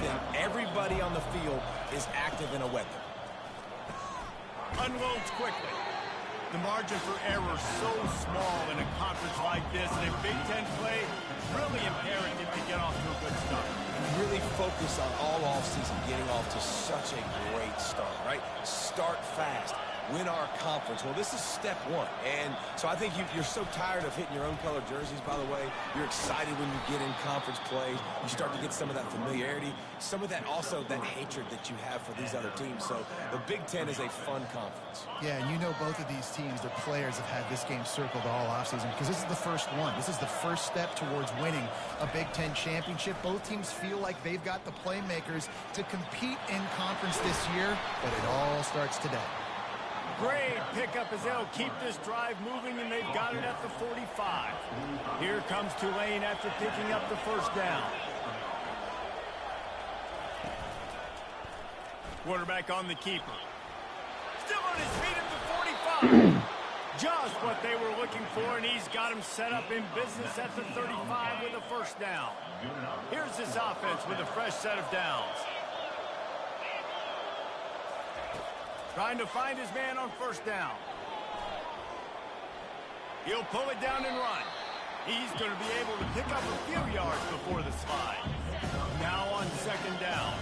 them, everybody on the field is active in a weapon. Unloads quickly. The margin for error is so small in a conference like this, and in Big Ten play, really imperative to get off to a good start. Really focus on all offseason getting off to such a great start, right? Start fast. Win our conference. Well, this is step one. And so I think you're so tired of hitting your own color jerseys, by the way. You're excited when you get in conference play. You start to get some of that familiarity, some of that also that hatred that you have for these other teams. So the Big Ten is a fun conference. Yeah, and you know both of these teams, their players have had this game circled all offseason because this is the first one. This is the first step towards winning a Big Ten championship. Both teams feel like they've got the playmakers to compete in conference this year, but it all starts today. Great pickup as they'll keep this drive moving, and they've got it at the 45. Here comes Tulane after picking up the first down. Quarterback on the keeper. Still on his feet at the 45. Just what they were looking for, and he's got him set up in business at the 35 with a first down. Here's this offense with a fresh set of downs. Trying to find his man on first down. He'll pull it down and run. He's going to be able to pick up a few yards before the slide. Now on second down.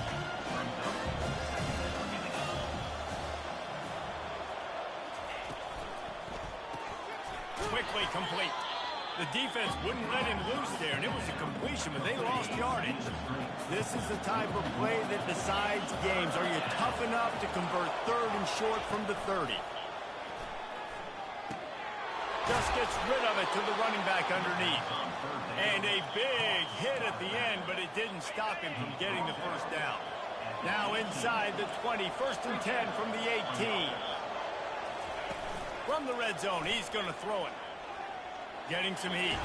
Quickly complete. The defense wouldn't let him loose there, and it was a completion, but they lost yardage. This is the type of play that decides games. Are you tough enough to convert third and short from the 30? Just gets rid of it to the running back underneath. And a big hit at the end, but it didn't stop him from getting the first down. Now inside the 20, first and 10 from the 18. From the red zone, he's going to throw it. Getting some heat.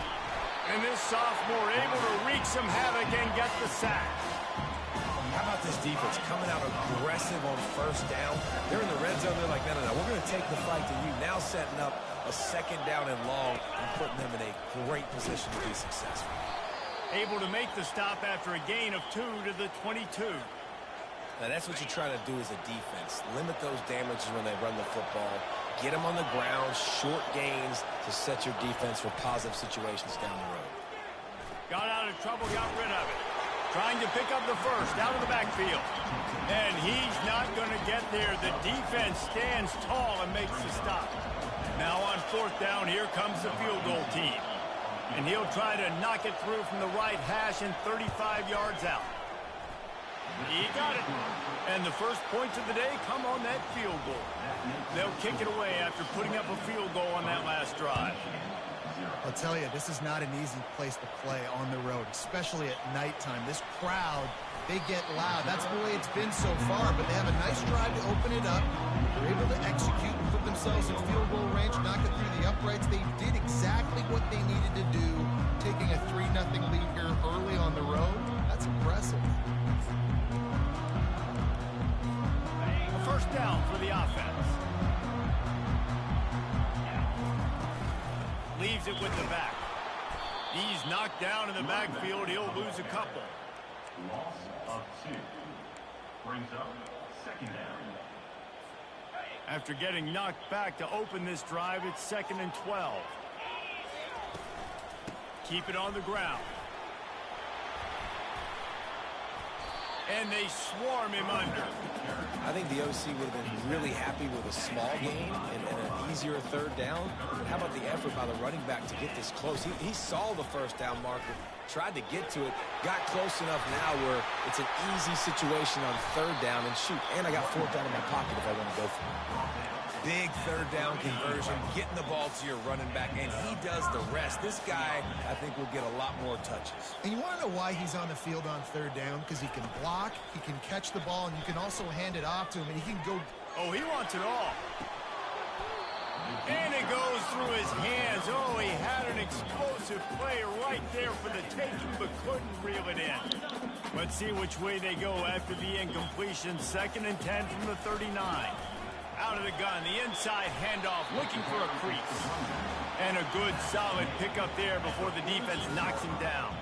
And this sophomore able to wreak some havoc and get the sack. How about this defense coming out aggressive on first down? They're in the red zone. They're like, no, we're going to take the fight to you. Now setting up a second down and long and putting them in a great position to be successful. Able to make the stop after a gain of 2 to the 22. Now, that's what you try to do as a defense. Limit those damages when they run the football. Get them on the ground, short gains to set your defense for positive situations down the road. Got out of trouble, got rid of it. Trying to pick up the first out of the backfield. And he's not going to get there. The defense stands tall and makes the stop. Now on fourth down, here comes the field goal team. And he'll try to knock it through from the right hash and 35 yards out. He got it. And the first points of the day come on that field goal. They'll kick it away after putting up a field goal on that last drive. I'll tell you, this is not an easy place to play on the road, especially at nighttime. This crowd, they get loud. That's the way it's been so far, but they have a nice drive to open it up. They're able to execute and put themselves in field goal range, knock it through the uprights. They did exactly what they needed to do, taking a 3-0 lead here early on the road. That's impressive. A first down for the offense. Leaves it with the back. He's knocked down in the backfield. He'll lose a couple. Loss of 2. Brings up second down. After getting knocked back to open this drive, it's 2nd and 12. Keep it on the ground. And they swarm him under. I think the OC would have been really happy with a small gain and an easier third down. But how about the effort by the running back to get this close? He saw the first down marker, tried to get to it, got close enough now where it's an easy situation on third down. And shoot, and I got fourth down in my pocket if I want to go for it. Big third down conversion, getting the ball to your running back, and he does the rest. This guy, I think, will get a lot more touches. And you want to know why he's on the field on third down? Because he can block, he can catch the ball, and you can also hand it off to him, and he can go. Oh, he wants it all. And it goes through his hands. Oh, he had an explosive play right there for the taking, but couldn't reel it in. Let's see which way they go after the incompletion. 2nd and 10 from the 39. Out of the gun, the inside handoff, looking for a crease. And a good, solid pickup there before the defense knocks him down.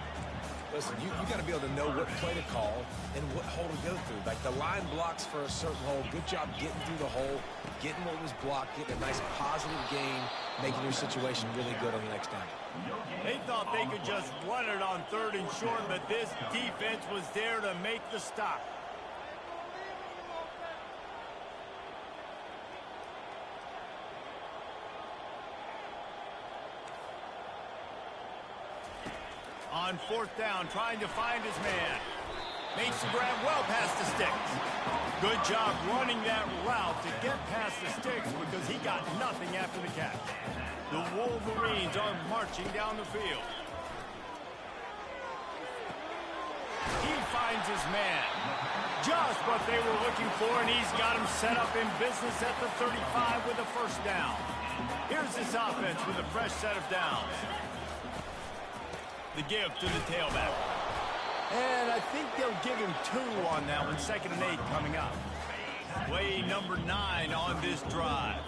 Listen, you got to be able to know what play to call and what hole to go through. Like the line blocks for a certain hole. Good job getting through the hole, getting what was blocked, getting a nice positive gain, making your situation really good on the next down. They thought they could just run it on 3rd and short, but this defense was there to make the stop. On 4th down, trying to find his man. Makes the grab well past the sticks. Good job running that route to get past the sticks because he got nothing after the catch. The Wolverines are marching down the field. He finds his man. Just what they were looking for, and he's got him set up in business at the 35 with a 1st down. Here's this offense with a fresh set of downs. The give to the tailback. And I think they'll give him 2 on that one. 2nd and 8 coming up. Play number 9 on this drive.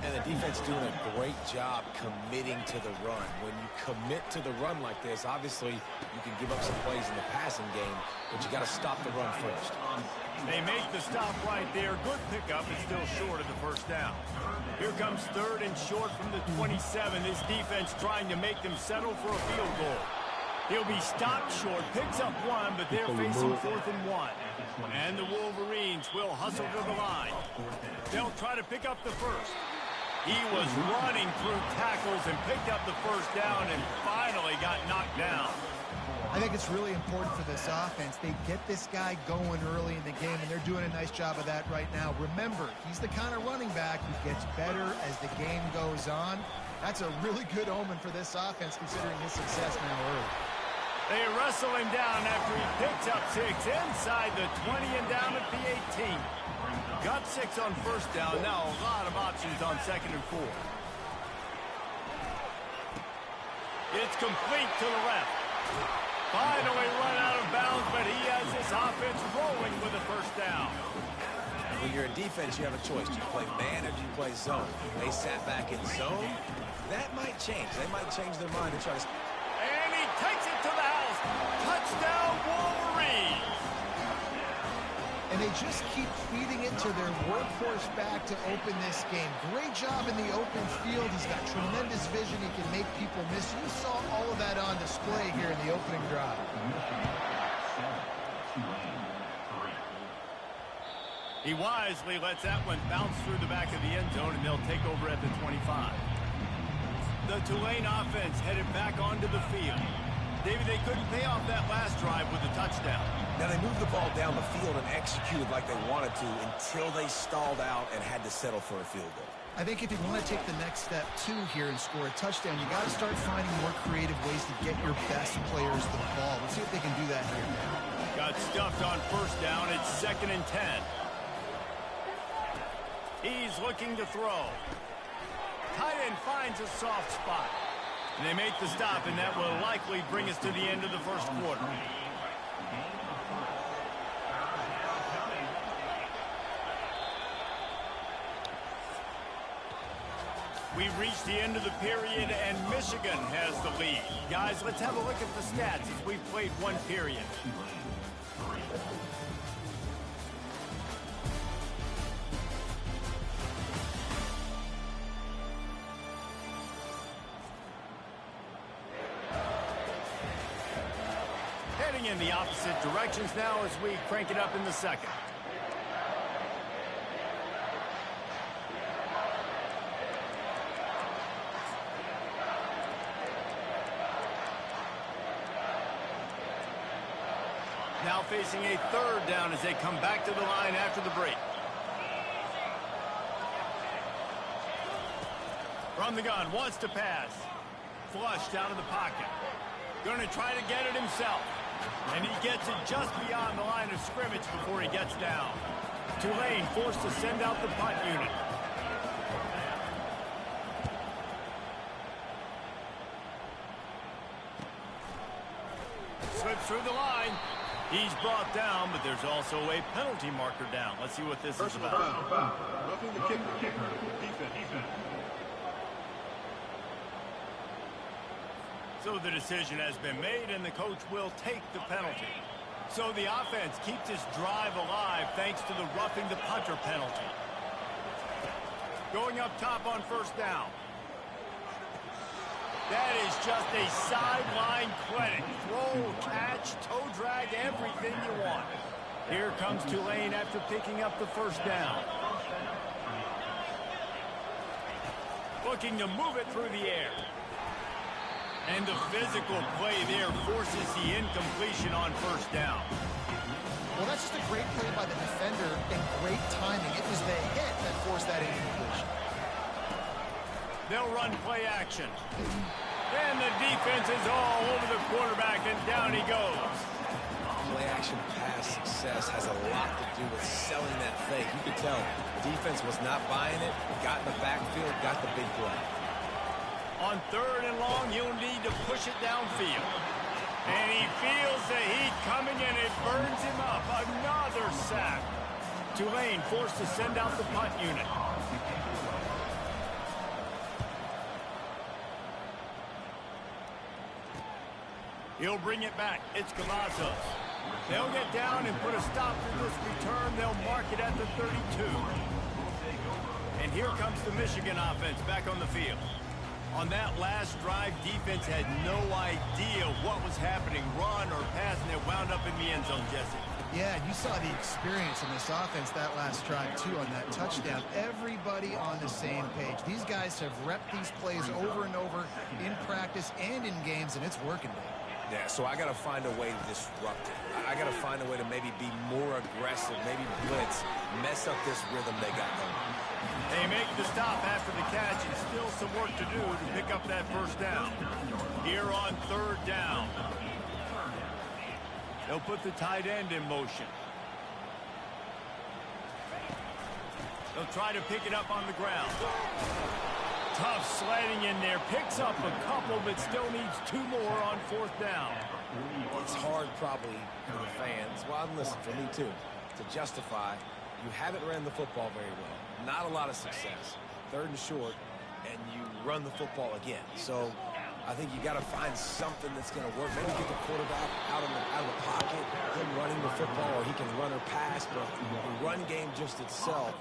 And the defense doing a great job committing to the run. When you commit to the run like this, obviously you can give up some plays in the passing game, but you got to stop the run first. They make the stop right there. Good pickup. It's still short of the 1st down. Here comes 3rd and short from the 27. This defense trying to make them settle for a field goal. He'll be stopped short, picks up 1, but they're facing 4th and 1. And the Wolverines will hustle to the line. They'll try to pick up the 1st. He was running through tackles and picked up the 1st down and finally got knocked down. I think it's really important for this offense. They get this guy going early in the game, and they're doing a nice job of that right now. Remember, he's the kind of running back who gets better as the game goes on. That's a really good omen for this offense, considering his success now early. They wrestle him down after he picks up 6 inside the 20 and down at the 18. Got 6 on 1st down. Now a lot of options on 2nd and 4. It's complete to the left. Finally run out of bounds, but he has this offense rolling with a 1st down. When you're in defense, you have a choice. Do you play man or do you play zone? They sat back in zone. That might change. They might change their mind and try to... And he takes it to the house. Touchdown, Wolverines. And they just keep feeding it to their workhorse back to open this game. Great job in the open field. He's got tremendous vision. He can make people miss. You saw all of that on display here in the opening drive. He wisely lets that one bounce through the back of the end zone, and they'll take over at the 25. The Tulane offense headed back onto the field. David, they couldn't pay off that last drive with a touchdown. Now, they moved the ball down the field and executed like they wanted to until they stalled out and had to settle for a field goal. I think if you want to take the next step, too, here and score a touchdown, you got to start finding more creative ways to get your best players the ball. Let's see if they can do that here. Got stuffed on 1st down. It's 2nd and 10. He's looking to throw. Tight end finds a soft spot. And they make the stop, and that will likely bring us to the end of the 1st quarter. We reached the end of the period, and Michigan has the lead. Guys, let's have a look at the stats as we've played 1 period. Heading in the opposite directions now as we crank it up in the 2nd. Now facing a 3rd down as they come back to the line after the break. From the gun, wants to pass. Flushed out of the pocket. Going to try to get it himself. And he gets it just beyond the line of scrimmage before he gets down. Tulane forced to send out the punt unit. Slips through the line. He's brought down, but there's also a penalty marker down. Let's see what this is about. Roughing the kicker. Defense. So the decision has been made, and the coach will take the penalty. So the offense keeps this drive alive thanks to the roughing the punter penalty. Going up top on first down. That is just a sideline clinic. Throw, catch, toe drag, everything you want. Here comes Tulane after picking up the first down. Looking to move it through the air. And the physical play there forces the incompletion on first down. Well, that's just a great play by the defender and great timing. It was the hit that forced that incompletion. They'll run play action. And the defense is all over the quarterback, and down he goes. Play action pass success has a lot to do with selling that fake. You could tell the defense was not buying it, got in the backfield, got the big play. On third and long, you'll need to push it downfield. And he feels the heat coming, and it burns him up. Another sack. Tulane forced to send out the punt unit. He'll bring it back. It's Cavazos. They'll get down and put a stop to this return. They'll mark it at the 32. And here comes the Michigan offense back on the field. On that last drive, defense had no idea what was happening, run or pass, and it wound up in the end zone, Jesse. Yeah, and you saw the experience in this offense that last drive, too, on that touchdown. Everybody on the same page. These guys have repped these plays over and over in practice and in games, and it's working. Yeah, so I got to find a way to disrupt it. I got to find a way to maybe be more aggressive, maybe blitz, mess up this rhythm they got going. They make the stop after the catch, and still some work to do to pick up that first down. Here on third down. They'll put the tight end in motion. They'll try to pick it up on the ground. Tough sledding in there. Picks up a couple, but still needs 2 more on fourth down. It's hard probably for the fans, well, and listen, for me too, to justify you haven't ran the football very well. Not a lot of success. Third and short, and you run the football again. So I think you got to find something that's going to work. Maybe get the quarterback out of the pocket, him running the football, or he can run or pass, but the run game just itself.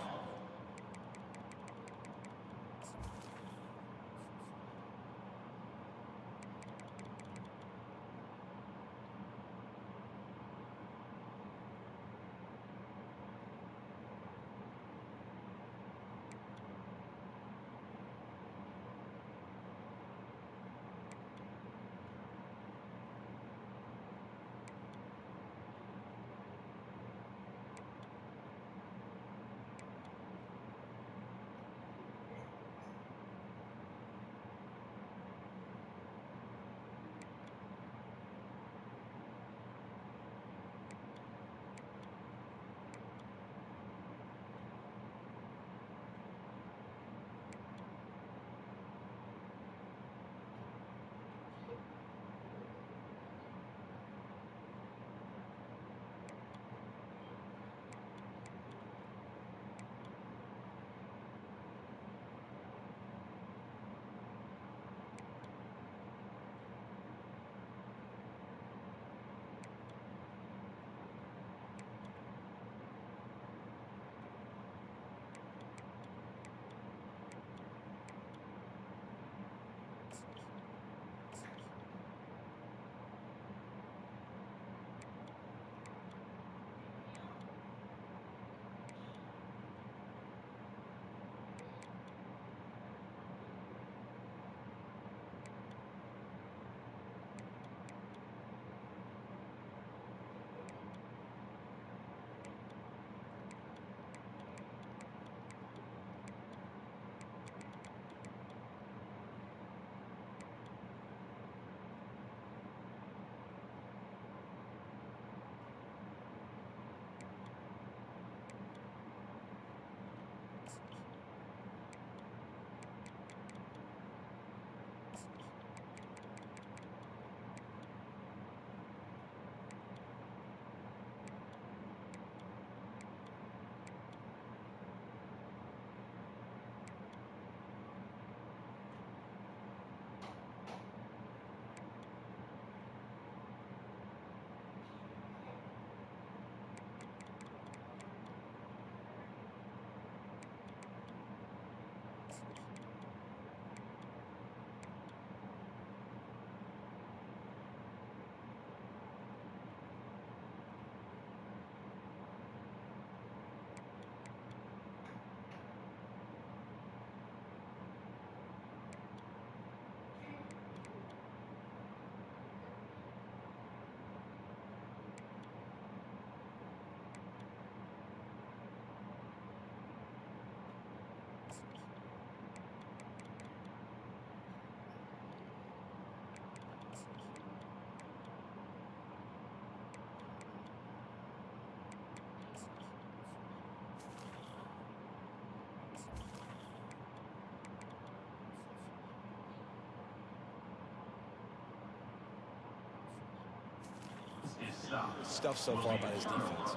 stuff so far by his defense.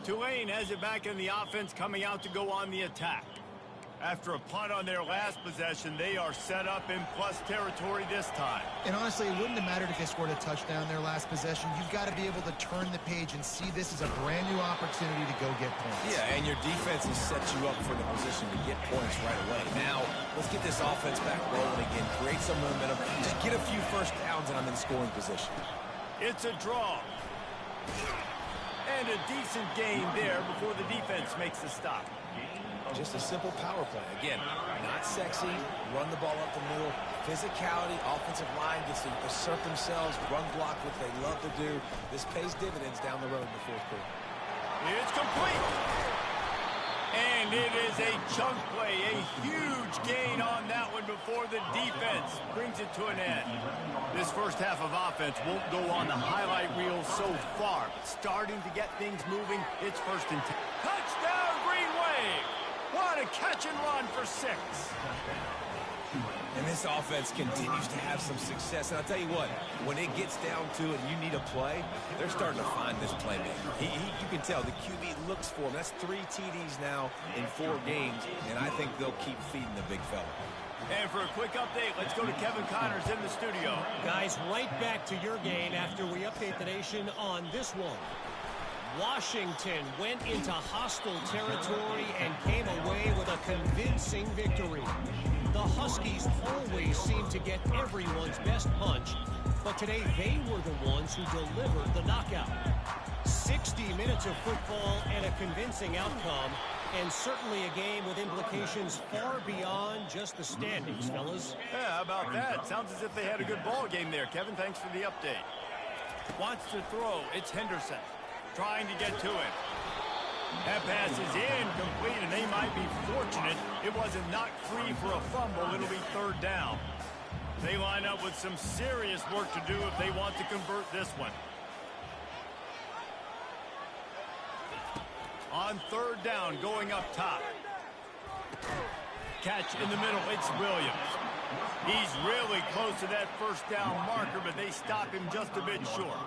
Tulane has it back in the offense, coming out to go on the attack. After a punt on their last possession, they are set up in plus territory this time. And honestly, it wouldn't have mattered if they scored a touchdown their last possession. You've got to be able to turn the page and see this as a brand new opportunity to go get points. Yeah, and your defense has set you up for the position to get points right away. Now, let's get this offense back rolling again, create some momentum, just get a few first downs, and I'm in scoring position. It's a draw. And a decent gain there before the defense makes the stop. Just a simple power play. Again, not sexy, run the ball up the middle, physicality, offensive line gets to assert themselves, run block, what they love to do. This pays dividends down the road in the fourth quarter. It's complete. And it is a chunk play, a huge gain on that one before the defense brings it to an end. This first half of offense won't go on the highlight reel so far. Starting to get things moving, it's 1st and 10. Touchdown, Green Wave! What a catch and run for 6. And this offense continues to have some success. And I'll tell you what, when it gets down to it and you need a play, they're starting to find this playmaker. You can tell the QB looks for him. That's 3 TDs now in 4 games, and I think they'll keep feeding the big fella. And for a quick update, let's go to Kevin Connors in the studio. Guys, right back to your game after we update the nation on this one. Washington went into hostile territory and came away with a convincing victory. The Huskies always seem to get everyone's best punch, but today they were the ones who delivered the knockout. 60 minutes of football and a convincing outcome, and certainly a game with implications far beyond just the standings, fellas. Yeah, how about that? Sounds as if they had a good ball game there. Kevin, thanks for the update. Wants to throw. It's Henderson trying to get to him. That pass is incomplete, and they might be fortunate it wasn't knocked free for a fumble. It'll be 3rd down. They line up with some serious work to do if they want to convert this one. On 3rd down, going up top. Catch in the middle, it's Williams. He's really close to that 1st down marker, but they stop him just a bit short.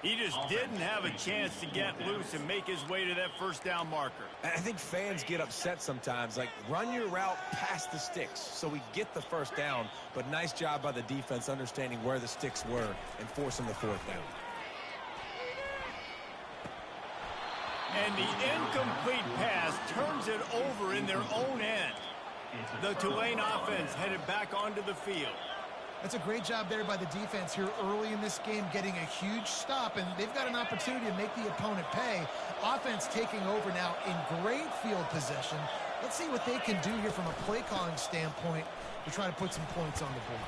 He just didn't have a chance to get loose and make his way to that 1st down marker. I think fans get upset sometimes. Like, run your route past the sticks so we get the 1st down. But nice job by the defense understanding where the sticks were and forcing the 4th down. And the incomplete pass turns it over in their own end. The Tulane offense headed back onto the field. That's a great job there by the defense here early in this game, getting a huge stop, and they've got an opportunity to make the opponent pay. Offense taking over now in great field possession. Let's see what they can do here from a play calling standpoint to try to put some points on the board.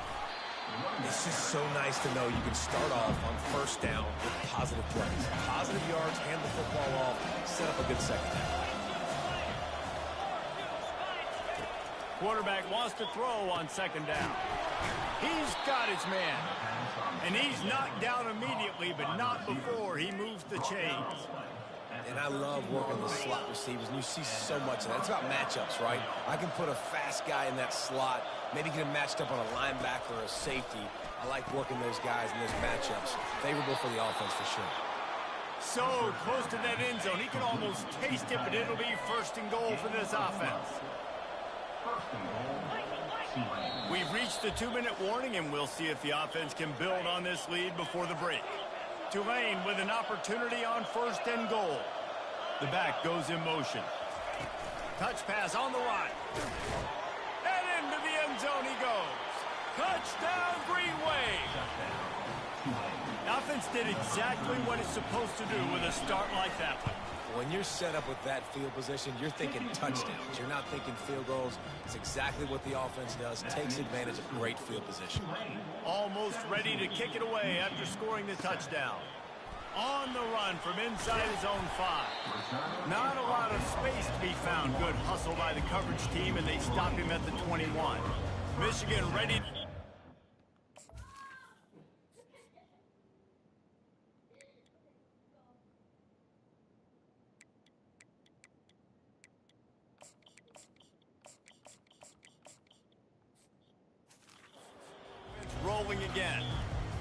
It's just so nice to know you can start off on 1st down with positive plays. Positive yards, hand the football off, set up a good 2nd down. Quarterback wants to throw on 2nd down. He's got his man. And he's knocked down immediately, but not before he moves the chains. And I love working the slot receivers, and you see so much of that. It's about matchups, right? I can put a fast guy in that slot, maybe get him matched up on a linebacker or a safety. I like working those guys in those matchups. Favorable for the offense for sure. So close to that end zone. He can almost taste it, but it'll be 1st and goal for this offense. We've reached the 2-minute warning, and we'll see if the offense can build on this lead before the break. Tulane with an opportunity on 1st and goal. The back goes in motion. Touch pass on the right. And into the end zone he goes. Touchdown, Green Wave. The offense did exactly what it's supposed to do with a start like that one. When you're set up with that field position, you're thinking touchdowns. You're not thinking field goals. It's exactly what the offense does. Takes advantage of great field position. Almost ready to kick it away after scoring the touchdown. On the run from inside his own 5. Not a lot of space to be found. Good hustle by the coverage team, and they stop him at the 21. Michigan ready. Rolling again.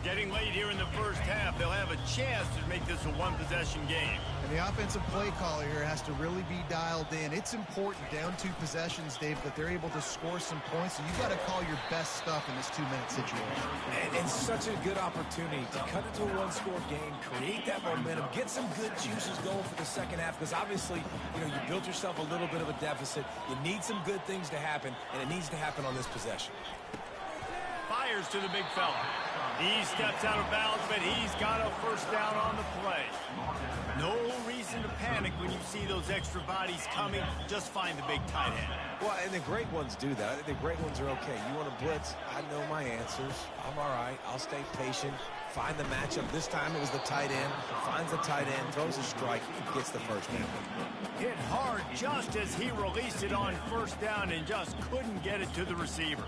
Getting late here in the first half, they'll have a chance to make this a one-possession game. And the offensive play caller here has to really be dialed in. It's important down 2 possessions, Dave, that they're able to score some points. So you've got to call your best stuff in this 2-minute situation. And such a good opportunity to cut into a one-score game, create that momentum, get some good juices going for the second half, because obviously, you know, you built yourself a little bit of a deficit. You need some good things to happen, and it needs to happen on this possession. Fires to the big fella. He steps out of bounds, but he's got a first down on the play. No reason to panic when you see those extra bodies coming. Just find the big tight end. Well, and the great ones do that. I think the great ones are okay. You want to blitz? I know my answers. I'm all right. I'll stay patient. Find the matchup. This time it was the tight end. Finds the tight end, throws a strike, gets the first down. Hit hard just as he released it on first down and just couldn't get it to the receiver.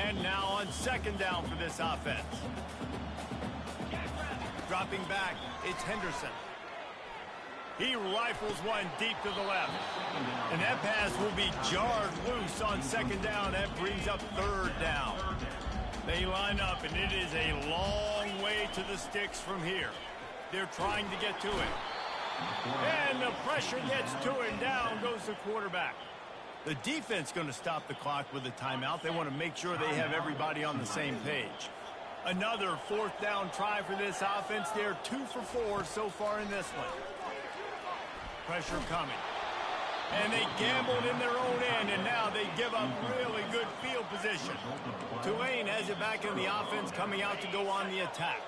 And now on second down for this offense. Dropping back, it's Henderson. He rifles one deep to the left. And that pass will be jarred loose on second down. That brings up third down. They line up, and it is a long way to the sticks from here. They're trying to get to it. And the pressure gets to it. Down goes the quarterback. The defense going to stop the clock with a timeout. They want to make sure they have everybody on the same page. Another fourth down try for this offense. They're 2 for 4 so far in this one. Pressure coming. And they gambled in their own end, and now they give up really good field position. Tulane has it back in the offense, coming out to go on the attack.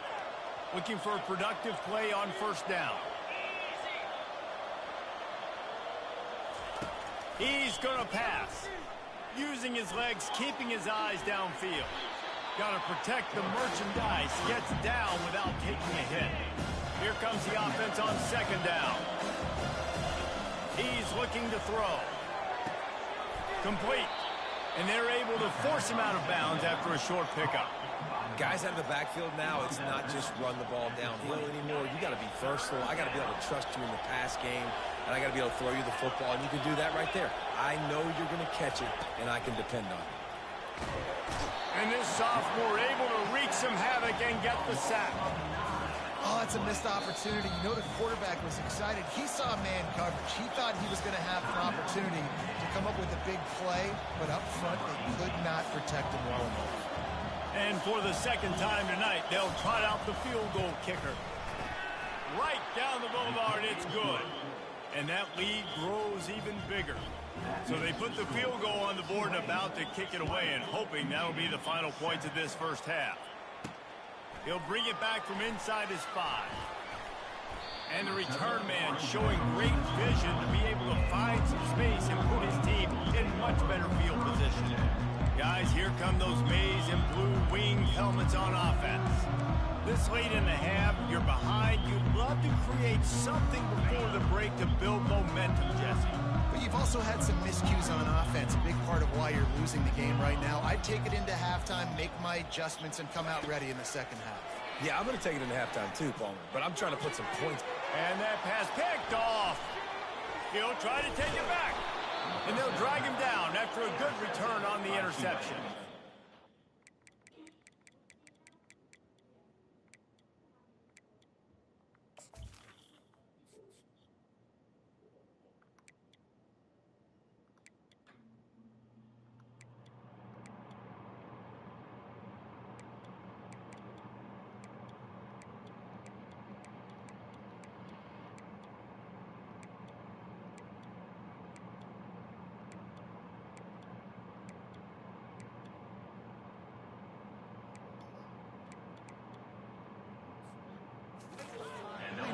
Looking for a productive play on first down. He's going to pass. Using his legs, keeping his eyes downfield. Got to protect the merchandise. Gets down without taking a hit. Here comes the offense on second down. He's looking to throw. Complete. And they're able to force him out of bounds after a short pickup. Guys out of the backfield now, it's not just run the ball downhill anymore. You got to be versatile. I got to be able to trust you in the pass game, and I got to be able to throw you the football, and you can do that right there. I know you're going to catch it, and I can depend on it. And this sophomore able to wreak some havoc and get the sack. Oh, that's a missed opportunity. You know the quarterback was excited. He saw man coverage. He thought he was going to have an opportunity to come up with a big play, but up front they could not protect him well enough. And for the second time tonight, they'll trot out the field goal kicker. Right down the boulevard, it's good. And that lead grows even bigger. So they put the field goal on the board and about to kick it away, and hoping that'll be the final points of this first half. He'll bring it back from inside his 5. And the return man showing great vision to be able to find some space and put his team in much better field position. Guys, here come those maize and blue winged helmets on offense. This late in the half, you're behind. You'd love to create something before the break to build momentum, Jesse. But you've also had some miscues on offense, a big part of why you're losing the game right now. I'd take it into halftime, make my adjustments, and come out ready in the second half. Yeah, I'm going to take it into halftime too, Palmer, but I'm trying to put some points. And that pass picked off. He'll try to take it back. And they'll drag him down after a good return on the interception.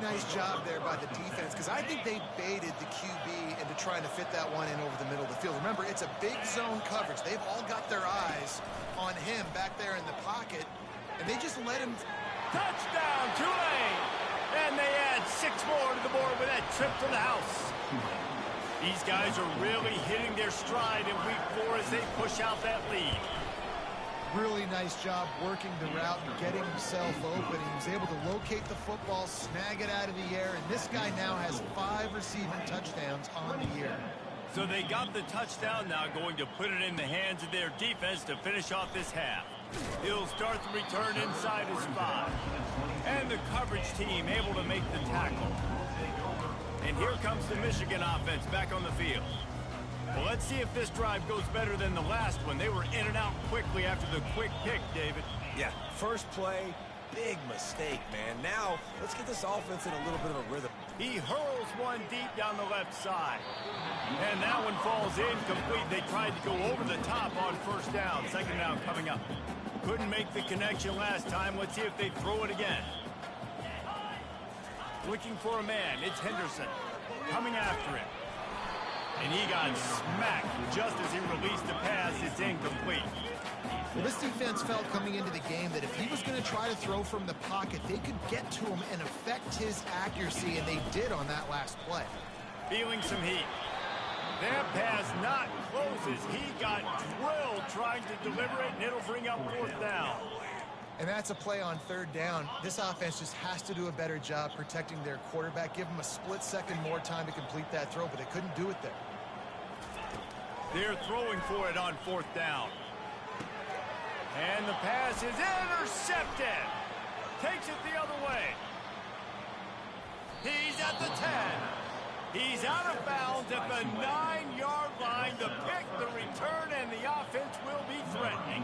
Nice job there by the defense, because I think they baited the QB into trying to fit that one in over the middle of the field. Remember, it's a big zone coverage. They've all got their eyes on him back there in the pocket, and they just let him. Touchdown, Tulane! And they add 6 more to the board with that trip to the house. These guys are really hitting their stride in week 4 as they push out that lead. Really nice job working the route and getting himself open. He was able to locate the football, snag it out of the air, and this guy now has 5 receiving touchdowns on the year. So they got the touchdown, now going to put it in the hands of their defense to finish off this half. He'll start the return inside his 5. And the coverage team able to make the tackle. And here comes the Michigan offense back on the field. Well, let's see if this drive goes better than the last one. They were in and out quickly after the quick pick, David. Yeah, first play, big mistake, man. Now, let's get this offense in a little bit of a rhythm. He hurls one deep down the left side. And that one falls incomplete. They tried to go over the top on first down. Second down coming up. Couldn't make the connection last time. Let's see if they throw it again. Looking for a man. It's Henderson. Coming after him. And he got smacked just as he released the pass. It's incomplete. Well, this defense felt coming into the game that if he was going to try to throw from the pocket, they could get to him and affect his accuracy, and they did on that last play. Feeling some heat. That pass not closes. He got drilled trying to deliver it, and it'll bring up fourth down. And that's a play on third down. This offense just has to do a better job protecting their quarterback. Give him a split second more time to complete that throw, but they couldn't do it there. They're throwing for it on fourth down. And the pass is intercepted. Takes it the other way. He's at the 10. He's out of bounds at the 9-yard line. The pick, the return, and the offense will be threatening.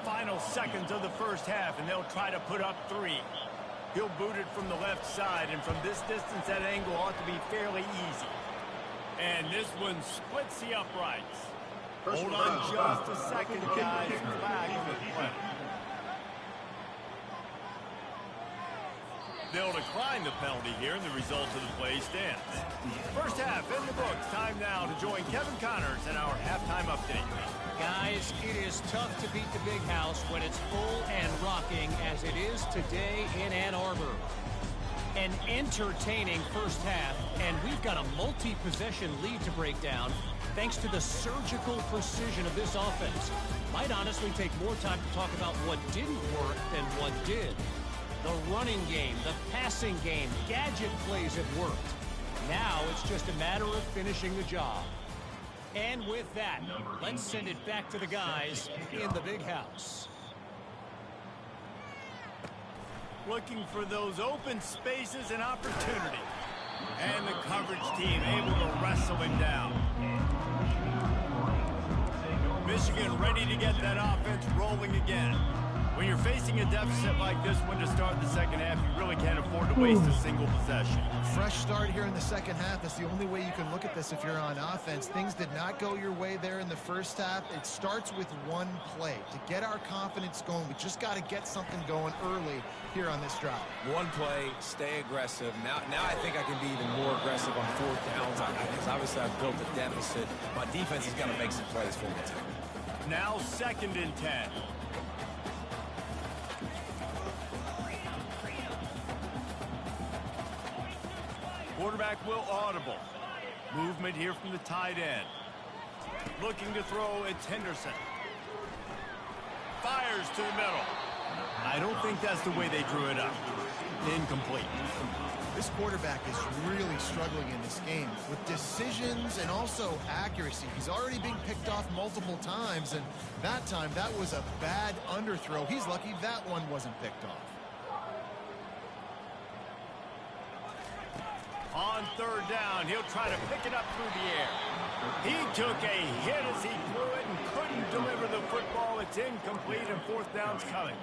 Final seconds of the first half, and they'll try to put up 3. He'll boot it from the left side, and from this distance, that angle ought to be fairly easy. And this one splits the uprights. Hold on just a second, guys. Flag on the play. They'll decline the penalty here, and the result of the play stands. First half in the books. Time now to join Kevin Connors in our halftime update. Guys, it is tough to beat the Big House when it's full and rocking as it is today in Ann Arbor. An entertaining first half, and we've got a multi-possession lead to break down thanks to the surgical precision of this offense. Might honestly take more time to talk about what didn't work than what did. The running game, the passing game, gadget plays have worked. Now it's just a matter of finishing the job. And with that, let's send it back to the guys in the Big House. Looking for those open spaces and opportunity. And the coverage team able to wrestle him down. Michigan ready to get that offense rolling again. When you're facing a deficit like this one to start the second half, you really can't afford to waste a single possession. Fresh start here in the second half. That's the only way you can look at this if you're on offense. Things did not go your way there in the first half. It starts with one play. To get our confidence going, we just got to get something going early here on this drive. One play, stay aggressive. Now I think I can be even more aggressive on fourth downs because obviously I've built a deficit. My defense has got to make some plays for me too. Now 2nd and 10. Quarterback will audible. Movement here from the tight end. Looking to throw, it's Henderson. Fires to the middle. I don't think that's the way they drew it up. Incomplete. This quarterback is really struggling in this game with decisions and also accuracy. He's already being picked off multiple times, and that time that was a bad underthrow. He's lucky that one wasn't picked off. On 3rd down, he'll try to pick it up through the air. He took a hit as he threw it and couldn't deliver the football. It's incomplete, and 4th down's coming.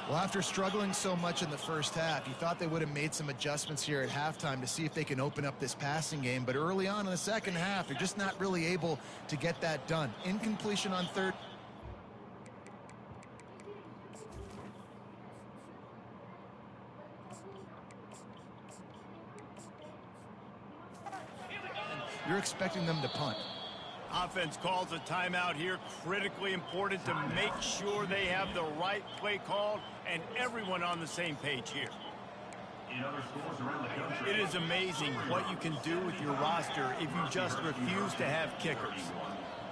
Well, after struggling so much in the first half, you thought they would have made some adjustments here at halftime to see if they can open up this passing game. But early on in the second half, they're just not really able to get that done. Incompletion on 3rd. You're expecting them to punt. Offense calls a timeout here. Critically important to make sure they have the right play called and everyone on the same page here. It is amazing what you can do with your roster if you just refuse to have kickers.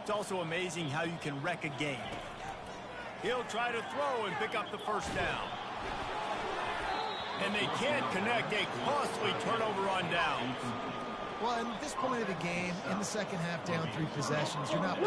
It's also amazing how you can wreck a game. He'll try to throw and pick up the first down. And they can't connect. A costly turnover on downs. Well, at this point of the game, in the second half, down 3 possessions, you're not